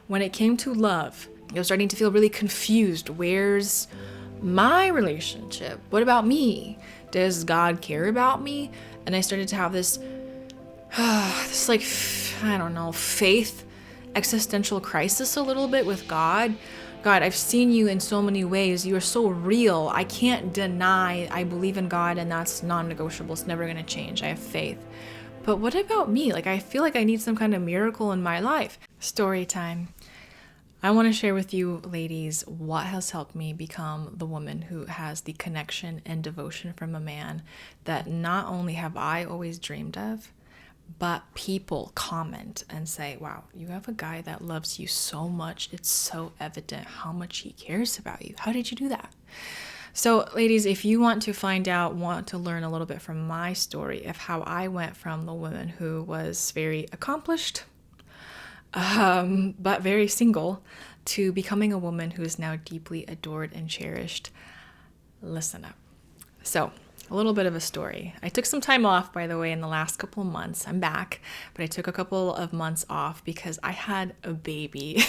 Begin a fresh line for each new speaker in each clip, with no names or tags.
when it came to love, I was starting to feel really confused. Where's my relationship? What about me? Does God care about me? And I started to have this like, I don't know, faith existential crisis a little bit with God. God, I've seen you in so many ways. You are so real. I can't deny I believe in God, and that's non-negotiable. It's never going to change. I have faith. But what about me? Like, I feel like I need some kind of miracle in my life. Story time. I want to share with you, ladies, what has helped me become the woman who has the connection and devotion from a man that not only have I always dreamed of, but people comment and say, wow, you have a guy that loves you so much. It's so evident how much he cares about you. How did you do that? So, ladies, if you want to learn a little bit from my story of how I went from the woman who was very accomplished, but very single, to becoming a woman who is now deeply adored and cherished, listen up. So, a little bit of a story. I took some time off, by the way, in the last couple of months. I'm back, but I took a couple of months off because I had a baby,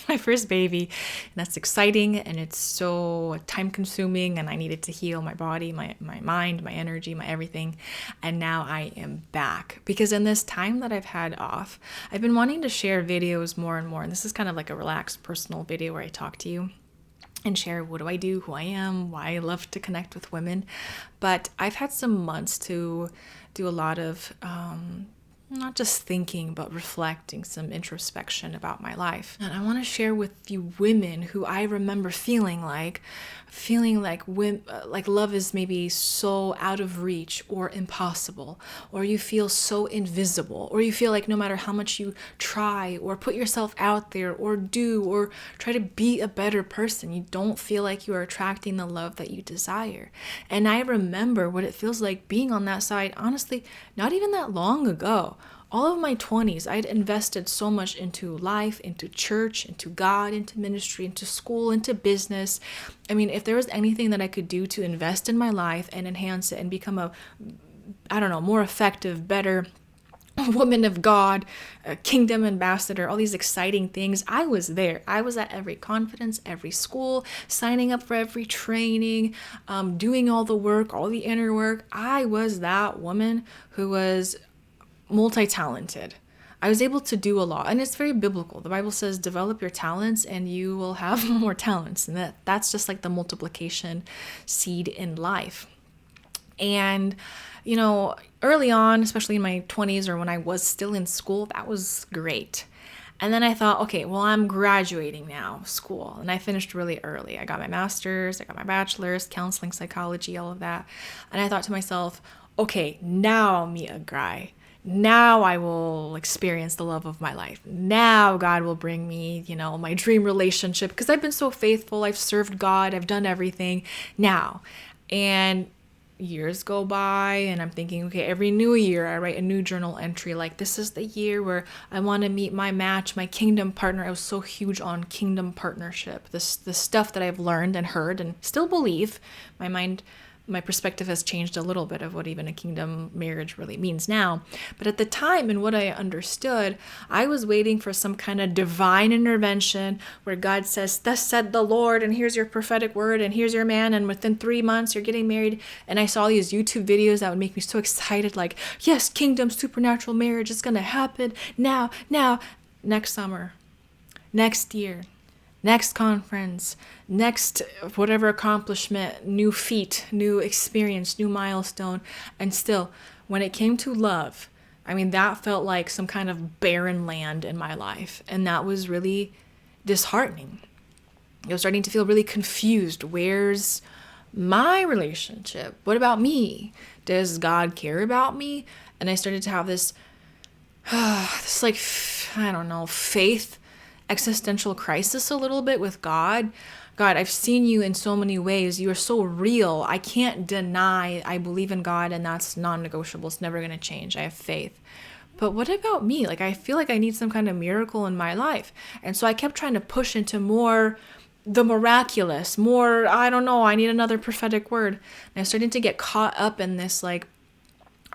my first baby, and that's exciting, and it's so time consuming, and I needed to heal my body, my mind, my energy, my everything. And now I am back because in this time that I've had off, I've been wanting to share videos more and more. And this is kind of like a relaxed personal video where I talk to you and share what do I do, who I am, why I love to connect with women. But I've had some months to do a lot of not just thinking, but reflecting, some introspection about my life. And I want to share with you women who I remember feeling like love is maybe so out of reach or impossible, or you feel so invisible, or you feel like no matter how much you try or put yourself out there or do or try to be a better person, you don't feel like you are attracting the love that you desire. And I remember what it feels like being on that side, honestly, not even that long ago. All of my 20s, I'd invested so much into life, into church, into God, into ministry, into school, into business. I mean, if there was anything that I could do to invest in my life and enhance it and become a, more effective, better woman of God, a kingdom ambassador, all these exciting things, I was there. I was at every conference, every school, signing up for every training, doing all the work, all the inner work. I was that woman who was multi-talented. I was able to do a lot, and it's very biblical. The Bible says develop your talents and you will have more talents, and that's just like the multiplication seed in life. And early on, especially in my 20s or when I was still in school, that was great. And then I thought, okay, well, I'm graduating now, school. And I finished really early. I got my master's, I got my bachelor's, counseling, psychology, all of that. And I thought to myself, okay, now I'll meet a guy. Now I will experience the love of my life. Now God will bring me, my dream relationship, because I've been so faithful. I've served God. I've done everything now. And years go by and I'm thinking, okay, every new year I write a new journal entry. Like, this is the year where I want to meet my match, my kingdom partner. I was so huge on kingdom partnership. The stuff that I've learned and heard and still believe. My perspective has changed a little bit of what even a kingdom marriage really means now. But at the time, and what I understood, I was waiting for some kind of divine intervention where God says, thus said the Lord, and here's your prophetic word, and here's your man, and within 3 months you're getting married. And I saw these YouTube videos that would make me so excited, like, yes, kingdom, supernatural marriage, it's going to happen now, next summer, next year. Next conference, next whatever accomplishment, new feat, new experience, new milestone. And still, when it came to love, that felt like some kind of barren land in my life. And that was really disheartening. I was starting to feel really confused. Where's my relationship? What about me? Does God care about me? And I started to have this faith existential crisis a little bit with God. God, I've seen you in so many ways. You are so real. I can't deny I believe in God, and that's non-negotiable. It's never going to change. I have faith. But what about me? Like, I feel like I need some kind of miracle in my life. And so I kept trying to push into more the miraculous, more, I need another prophetic word. And I started to get caught up in this, like,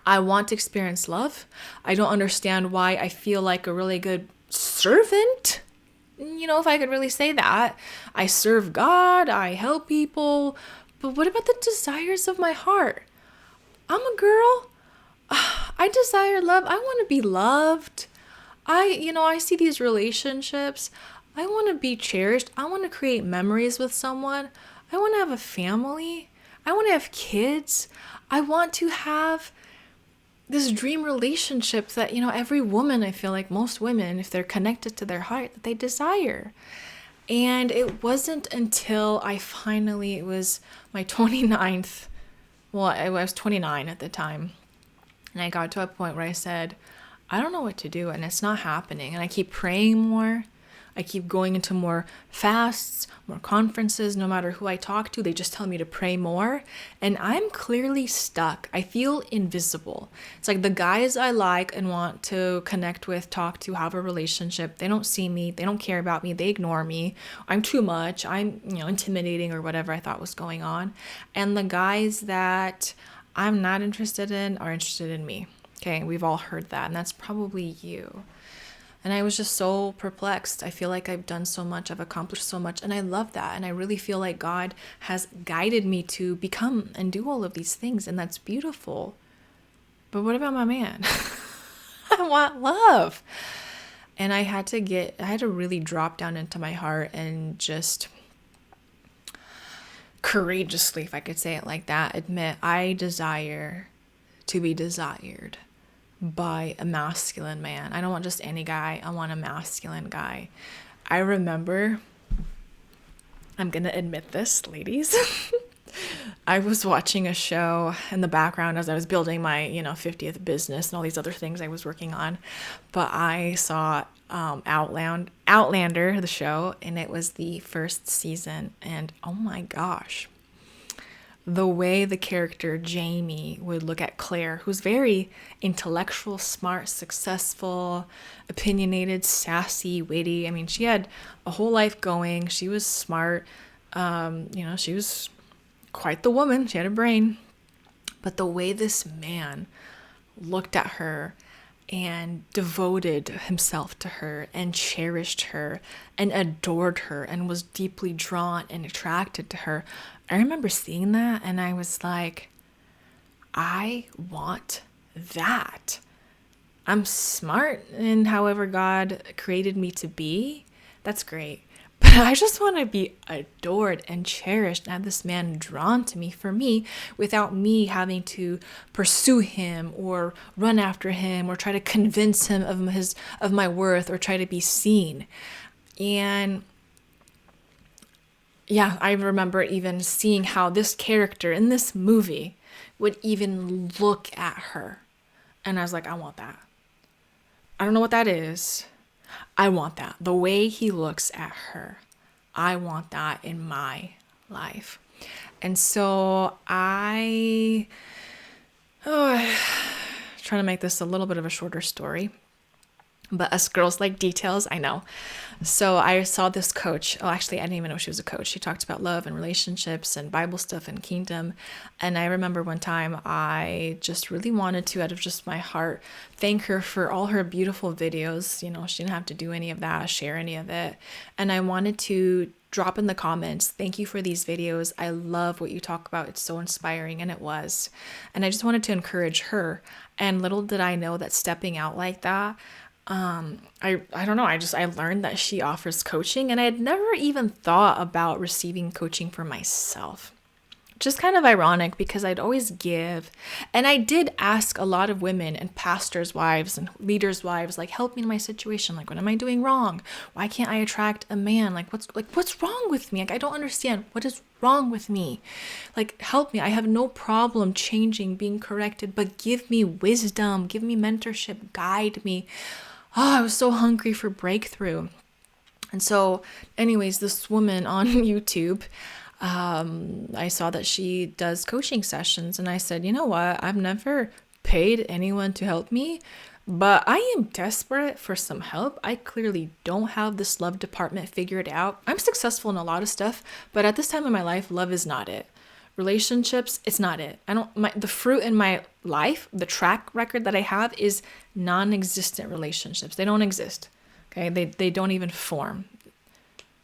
I want to experience love. I don't understand why I feel like a really good servant. if I could really say that. I serve God, I help people, but what about the desires of my heart? I'm a girl. I desire love. I want to be loved. I see these relationships. I want to be cherished. I want to create memories with someone. I want to have a family. I want to have kids. I want to have this dream relationship that, every woman, I feel like most women, if they're connected to their heart, that they desire. And it wasn't until it was my 29th, well, I was 29 at the time. And I got to a point where I said, I don't know what to do, and it's not happening. And I keep praying more. I keep going into more fasts, more conferences. No matter who I talk to, they just tell me to pray more. And I'm clearly stuck. I feel invisible. It's like the guys I like and want to connect with, talk to, have a relationship, they don't see me. They don't care about me. They ignore me. I'm too much. I'm, intimidating or whatever I thought was going on. And the guys that I'm not interested in are interested in me. Okay, we've all heard that, and that's probably you. And I was just so perplexed. I feel like I've done so much, I've accomplished so much, and I love that. And I really feel like God has guided me to become and do all of these things, and that's beautiful. But what about my man? I want love. And I had to really drop down into my heart and just courageously, if I could say it like that, admit I desire to be desired by a masculine man. I don't want just any guy. I want a masculine guy. I remember, I'm going to admit this, ladies. I was watching a show in the background as I was building my, 50th business and all these other things I was working on. But I saw Outlander, the show, and it was the first season. And oh my gosh, the way the character Jamie would look at Claire, who's very intellectual, smart, successful, opinionated, sassy, witty. I mean, she had a whole life going. She was smart. She was quite the woman. She had a brain. But the way this man looked at her and devoted himself to her and cherished her and adored her and was deeply drawn and attracted to her, I remember seeing that and I was like, I want that. I'm smart in however God created me to be. That's great. But I just want to be adored and cherished and have this man drawn to me for me without me having to pursue him or run after him or try to convince him of my worth or try to be seen. And yeah, I remember even seeing how this character in this movie would even look at her. And I was like, I want that. I don't know what that is. I want that. The way he looks at her. I want that in my life. And so trying to make this a little bit of a shorter story. But us girls like details, I know. So I saw this coach. Oh, actually, I didn't even know she was a coach. She talked about love and relationships and Bible stuff and kingdom. And I remember one time I just really wanted to, out of just my heart, thank her for all her beautiful videos. She didn't have to do any of that, share any of it. And I wanted to drop in the comments, thank you for these videos. I love what you talk about. It's so inspiring. And it was. And I just wanted to encourage her. And little did I know that stepping out like that, I don't know. I learned that she offers coaching and I had never even thought about receiving coaching for myself. Just kind of ironic because I'd always give. And I did ask a lot of women and pastors' wives and leaders' wives, like, help me in my situation. Like, what am I doing wrong? Why can't I attract a man? What's wrong with me? Like, I don't understand. What is wrong with me? Like, help me. I have no problem changing, being corrected, but give me wisdom, give me mentorship, guide me. Oh, I was so hungry for breakthrough. And so anyways, this woman on YouTube, I saw that she does coaching sessions and I said, you know what? I've never paid anyone to help me, but I am desperate for some help. I clearly don't have this love department figured out. I'm successful in a lot of stuff, but at this time in my life, love is not it. Relationships, it's not it. The fruit in my life, the track record that I have is non-existent relationships. They don't exist. Okay. They don't even form.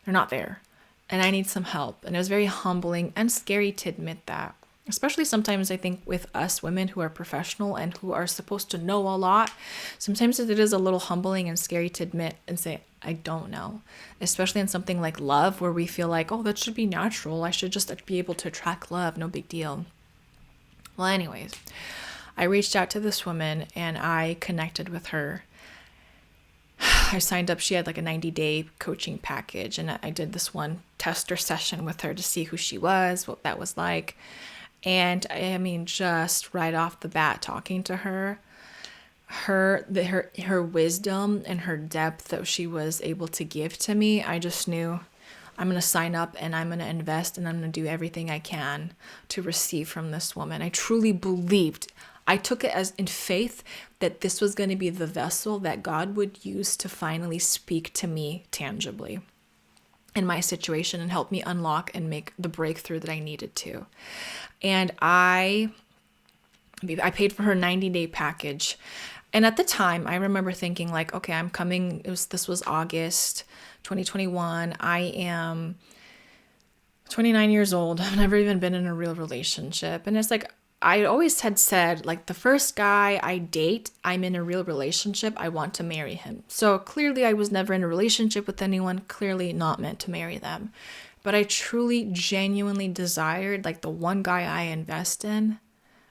They're not there. And I need some help. And it was very humbling and scary to admit that. Especially sometimes I think with us women who are professional and who are supposed to know a lot, sometimes it is a little humbling and scary to admit and say, I don't know. Especially in something like love where we feel like, oh, that should be natural. I should just be able to attract love. No big deal. Well, anyways, I reached out to this woman and I connected with her. I signed up. She had like a 90-day coaching package, and I did this one tester session with her to see who she was, what that was like. And I mean, just right off the bat, talking to her, her wisdom and her depth that she was able to give to me, I just knew I'm going to sign up and I'm going to invest and I'm going to do everything I can to receive from this woman. I truly believed, I took it as in faith that this was going to be the vessel that God would use to finally speak to me tangibly in my situation and help me unlock and make the breakthrough that I needed to. And I paid for her 90-day package. And at the time, I remember thinking like, okay, I'm coming. This was August 2021. I am 29 years old. I've never even been in a real relationship. And it's like, I always had said, like, the first guy I date, I'm in a real relationship, I want to marry him. So clearly I was never in a relationship with anyone, clearly not meant to marry them. But I truly, genuinely desired, like, the one guy I invest in,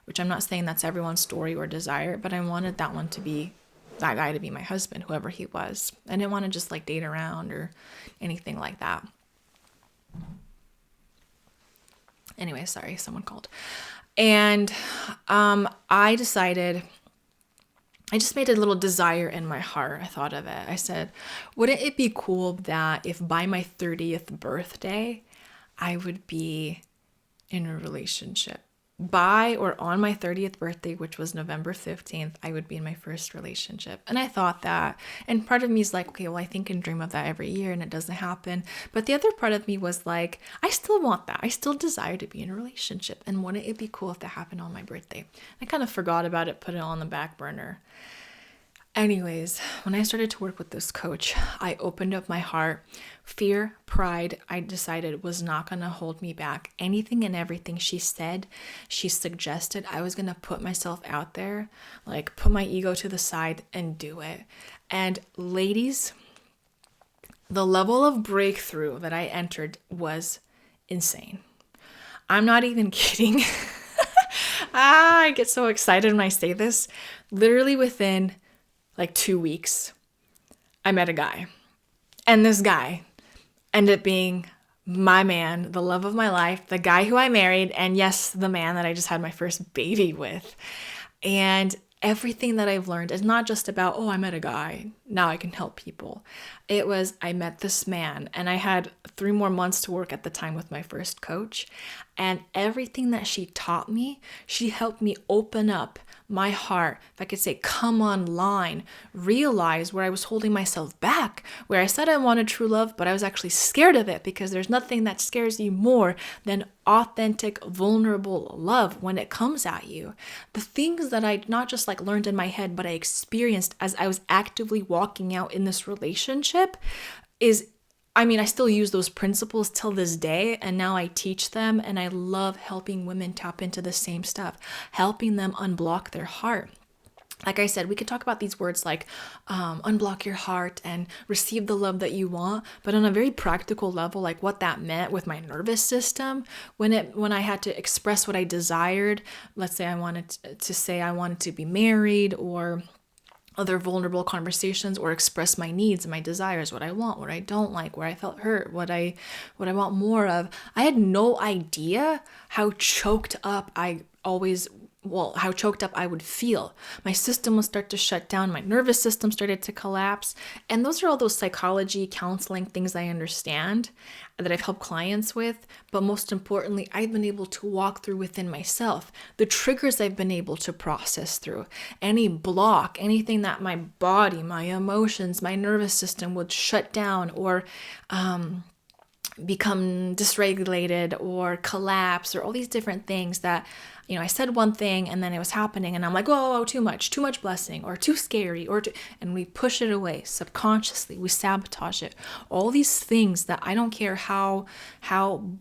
which I'm not saying that's everyone's story or desire, but I wanted that guy to be my husband, whoever he was. I didn't want to just, like, date around or anything like that. Anyway, sorry, someone called. And I decided, I just made a little desire in my heart. I thought of it. I said, wouldn't it be cool that if by my 30th birthday, I would be in a relationship? By or on my 30th birthday, which was November 15th, I would be in my first relationship. And I thought that, and part of me is like, okay, well, I think and dream of that every year and it doesn't happen. But the other part of me was like, I still want that. I still desire to be in a relationship. And wouldn't it be cool if that happened on my birthday? I kind of forgot about it, put it on the back burner. Anyways, when I started to work with this coach, I opened up my heart. Fear, pride, I decided was not going to hold me back. Anything and everything she said, she suggested, I was going to put myself out there, like put my ego to the side and do it. And ladies, the level of breakthrough that I entered was insane. I'm not even kidding. I get so excited when I say this. Literally within like 2 weeks, I met a guy. And this guy ended up being my man, the love of my life, the guy who I married, and yes, the man that I just had my first baby with. And everything that I've learned is not just about, oh, I met a guy, now I can help people. It was, I met this man, and I had 3 more months to work at the time with my first coach. And everything that she taught me, she helped me open up my heart, if I could say, come online, realize where I was holding myself back, where I said I wanted true love, but I was actually scared of it, because there's nothing that scares you more than authentic, vulnerable love when it comes at you. The things that I not just like learned in my head, but I experienced as I was actively walking out in this relationship I still use those principles till this day, and now I teach them, and I love helping women tap into the same stuff, helping them unblock their heart. Like I said, we could talk about these words like unblock your heart and receive the love that you want, but on a very practical level, like what that meant with my nervous system, when I had to express what I desired, let's say I wanted to be married, or other vulnerable conversations, or express my needs and my desires, what I want, what I don't like, where I felt hurt, what I want more of. I had no idea how choked up I would feel. My system would start to shut down. My nervous system started to collapse. And those are all those psychology, counseling things I understand that I've helped clients with. But most importantly, I've been able to walk through within myself, the triggers I've been able to process through, any block, anything that my body, my emotions, my nervous system would shut down or become dysregulated or collapse, or all these different things that I said one thing and then it was happening and I'm like, oh, too much blessing, or too scary, and we push it away subconsciously. We sabotage it. All these things that I don't care how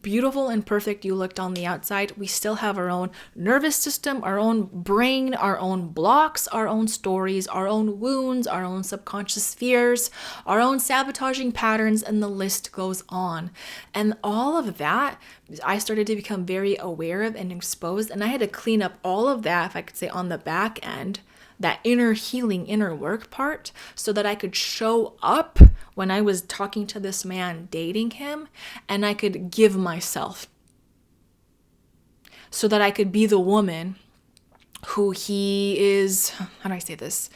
beautiful and perfect you looked on the outside, we still have our own nervous system, our own brain, our own blocks, our own stories, our own wounds, our own subconscious fears, our own sabotaging patterns, and the list goes on. And all of that, I started to become very aware of and exposed, and I had to clean up all of that, if I could say, on the back end, that inner healing, inner work part, so that I could show up when I was talking to this man, dating him, and I could give myself, so that I could be the woman who he is. How do I say this?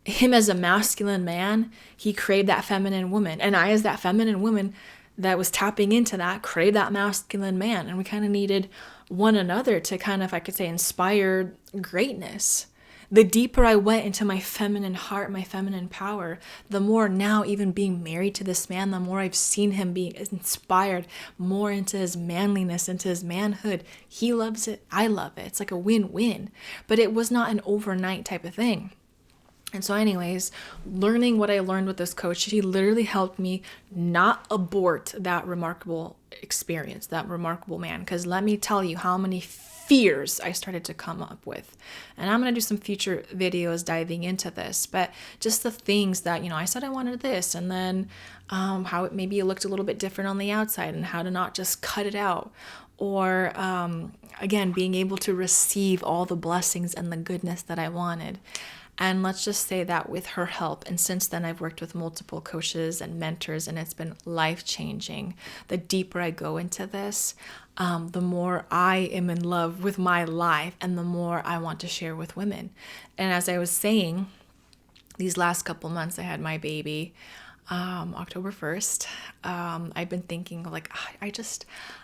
Him as a masculine man, he craved that feminine woman. And I, as that feminine woman that was tapping into that, craved that masculine man. And we kind of needed one another to kind of, if I could say, inspire greatness. The deeper I went into my feminine heart, my feminine power, the more now, even being married to this man, the more I've seen him being inspired more into his manliness, into his manhood. He loves it. I love it. It's like a win-win. But it was not an overnight type of thing. And so anyways, learning what I learned with this coach, he literally helped me not abort that remarkable experience, that remarkable man. Because let me tell you how many fears I started to come up with. And I'm going to do some future videos diving into this, but just the things that, I said I wanted this, and then how it maybe looked a little bit different on the outside, and how to not just cut it out. Or again, being able to receive all the blessings and the goodness that I wanted. And let's just say that with her help, and since then I've worked with multiple coaches and mentors, and it's been life-changing. The deeper I go into this, the more I am in love with my life, and the more I want to share with women. And as I was saying, these last couple months I had my baby, October 1st. I've been thinking like,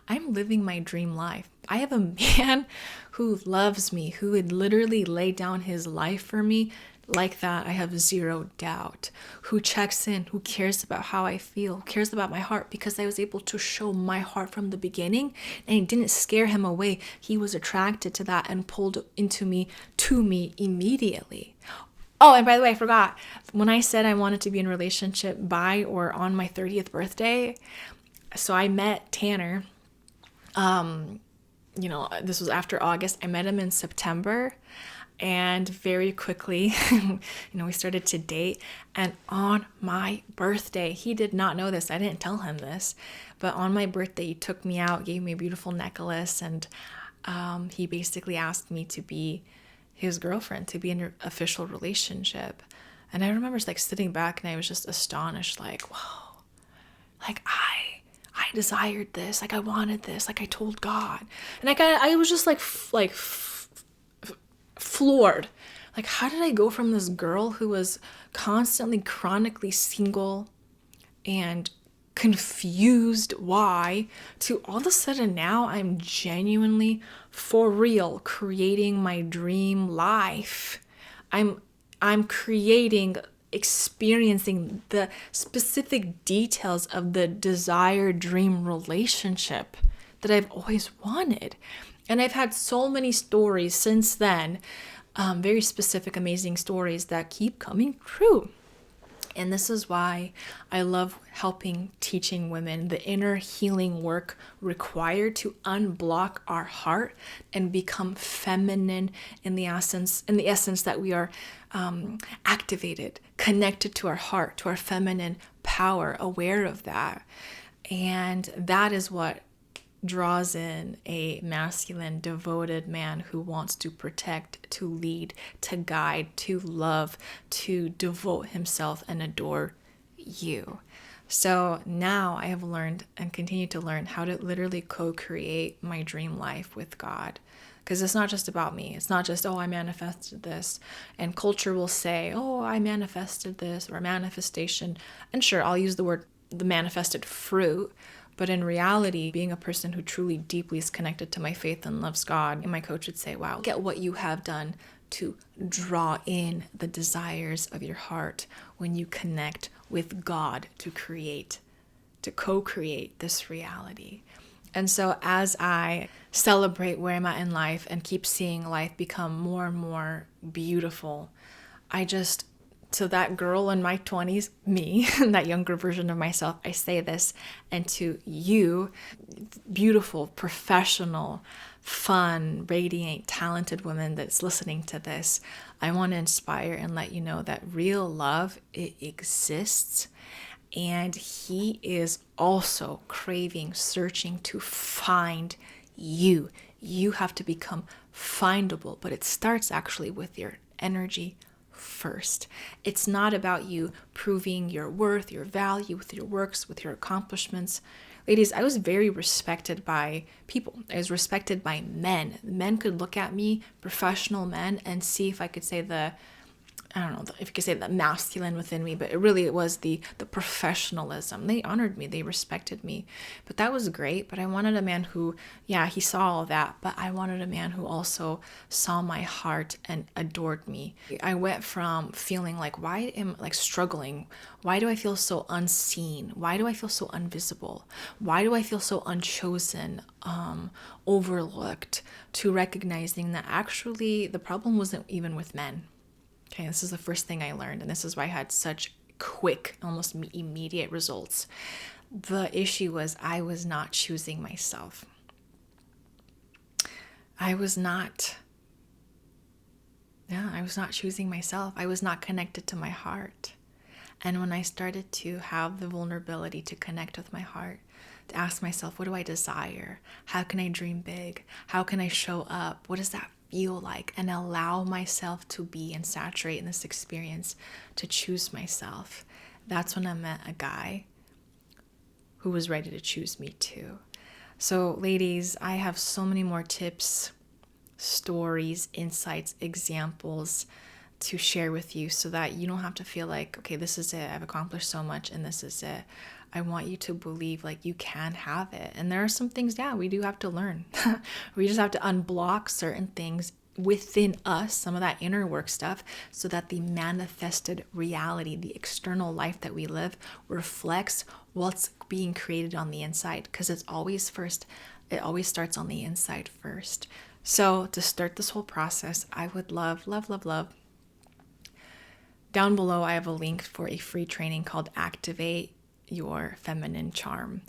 I'm living my dream life. I have a man who loves me, who would literally lay down his life for me like that. I have zero doubt. Who checks in, who cares about how I feel, who cares about my heart, because I was able to show my heart from the beginning, and it didn't scare him away. He was attracted to that and pulled to me immediately. Oh, and by the way, I forgot. When I said I wanted to be in a relationship by or on my 30th birthday, so I met Tanner. This was after August. I met him in September, and very quickly, we started to date. And on my birthday, he did not know this. I didn't tell him this, but on my birthday, he took me out, gave me a beautiful necklace, and he basically asked me to be his girlfriend, to be in an official relationship. And I remember sitting back, and I was just astonished, whoa, I desired this, I wanted this, I told God. And I was just floored. How did I go from this girl who was constantly, chronically single and confused why, to all of a sudden now I'm genuinely, for real, creating my dream life. I'm creating, experiencing the specific details of the desired dream relationship that I've always wanted. And I've had so many stories since then, very specific, amazing stories that keep coming true. And this is why I love teaching women the inner healing work required to unblock our heart and become feminine in the essence that we are activated, connected to our heart, to our feminine power, aware of that. And that is what draws in a masculine, devoted man who wants to protect, to lead, to guide, to love, to devote himself and adore you. So now I have learned and continue to learn how to literally co-create my dream life with God. Because it's not just about me. It's not just, I manifested this. And culture will say, I manifested this, or manifestation. And sure, I'll use the manifested fruit. But in reality, being a person who truly deeply is connected to my faith and loves God, and my coach would say, wow, get what you have done to draw in the desires of your heart when you connect with God to co-create this reality. And so as I celebrate where I'm at in life and keep seeing life become more and more beautiful, to that girl in my 20s, me, that younger version of myself, I say this, and to you, beautiful, professional, fun, radiant, talented woman that's listening to this, I want to inspire and let you know that real love, it exists. And he is also craving, searching to find you. You have to become findable, but it starts actually with your energy first. It's not about you proving your worth, your value with your works, with your accomplishments. Ladies, I was very respected by people. I was respected by men. Men could look at me, professional men, and see if I could say I don't know if you could say the masculine within me, but it was the professionalism. They honored me, they respected me, but that was great. But I wanted a man who, yeah, he saw all that, but I wanted a man who also saw my heart and adored me. I went from feeling like, struggling? Why do I feel so unseen? Why do I feel so invisible? Why do I feel so unchosen, overlooked? To recognizing that actually the problem wasn't even with men. Okay, this is the first thing I learned, and this is why I had such quick, almost immediate results. The issue was I was not choosing myself. I was not choosing myself. I was not connected to my heart. And when I started to have the vulnerability to connect with my heart, to ask myself, what do I desire? How can I dream big? How can I show up? What does that feel like? And allow myself to be and saturate in this experience, to choose myself. That's when I met a guy who was ready to choose me too. So ladies, I have so many more tips, stories, insights, examples to share with you so that you don't have to feel like, okay, this is it. I've accomplished so much and this is it. I want you to believe like you can have it. And there are some things, yeah, we do have to learn. We just have to unblock certain things within us, some of that inner work stuff, so that the manifested reality, the external life that we live, reflects what's being created on the inside. Because it always starts on the inside first. So to start this whole process, I would love. Down below, I have a link for a free training called Activate Your Feminine Charm.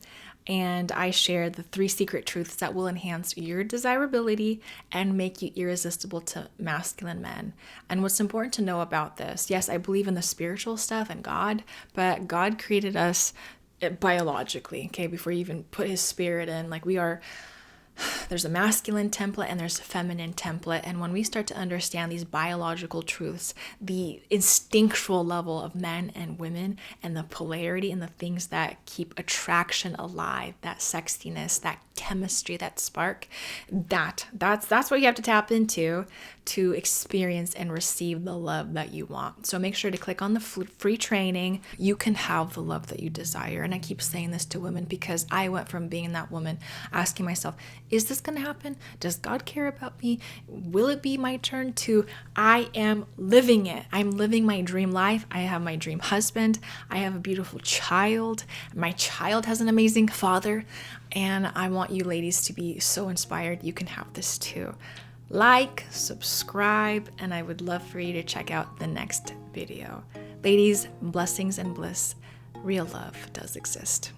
And I share the 3 secret truths that will enhance your desirability and make you irresistible to masculine men. And what's important to know about this, yes, I believe in the spiritual stuff and God, but God created us biologically, okay, before you even put his spirit in. Like there's a masculine template and there's a feminine template. And when we start to understand these biological truths, the instinctual level of men and women and the polarity and the things that keep attraction alive, that sexiness, that chemistry, that spark, that's what you have to tap into to experience and receive the love that you want. So make sure to click on the free training. You can have the love that you desire. And I keep saying this to women because I went from being that woman asking myself, is this going to happen? Does God care about me? Will it be my turn? To I am living it. I'm living my dream life. I have my dream husband. I have a beautiful child. My child has an amazing father. And I want you ladies to be so inspired. You can have this too. Like, subscribe, and I would love for you to check out the next video. Ladies, blessings and bliss. Real love does exist.